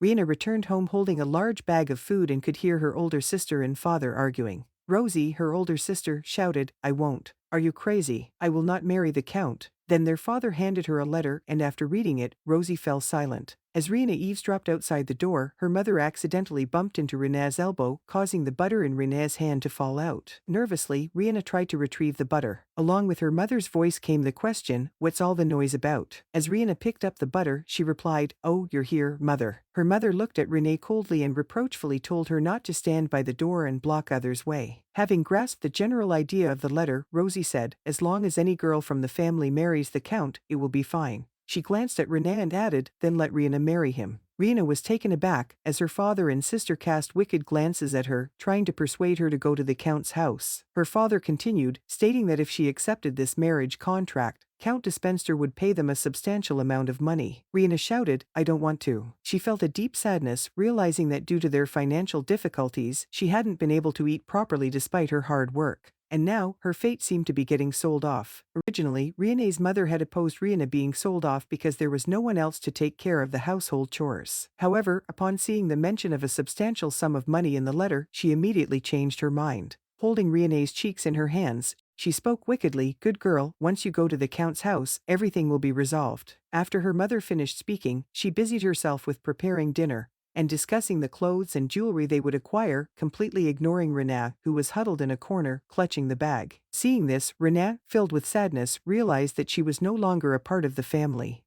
Reina returned home holding a large bag of food and could hear her older sister and father arguing. Rosie, her older sister, shouted, "I won't. Are you crazy? I will not marry the Count." Then their father handed her a letter, and after reading it, Rosie fell silent. As Reina eavesdropped outside the door, her mother accidentally bumped into Rena's elbow, causing the butter in Rena's hand to fall out. Nervously, Reina tried to retrieve the butter. Along with her mother's voice came the question, "What's all the noise about?" As Reina picked up the butter, she replied, "Oh, you're here, mother." Her mother looked at Rena coldly and reproachfully told her not to stand by the door and block others' way. Having grasped the general idea of the letter, Rosie said, "As long as any girl from the family marries the Count, it will be fine." She glanced at Rena and added, "Then let Reina marry him." Reina was taken aback, as her father and sister cast wicked glances at her, trying to persuade her to go to the Count's house. Her father continued, stating that if she accepted this marriage contract, Count Dispenser would pay them a substantial amount of money. Reina shouted, "I don't want to." She felt a deep sadness, realizing that due to their financial difficulties, she hadn't been able to eat properly despite her hard work. And now, her fate seemed to be getting sold off. Originally, Rene's mother had opposed Rena being sold off because there was no one else to take care of the household chores. However, upon seeing the mention of a substantial sum of money in the letter, she immediately changed her mind. Holding Rene's cheeks in her hands, she spoke wickedly, "Good girl, once you go to the Count's house, everything will be resolved." After her mother finished speaking, she busied herself with preparing dinner and discussing the clothes and jewelry they would acquire, completely ignoring Rena, who was huddled in a corner, clutching the bag. Seeing this, Rena, filled with sadness, realized that she was no longer a part of the family.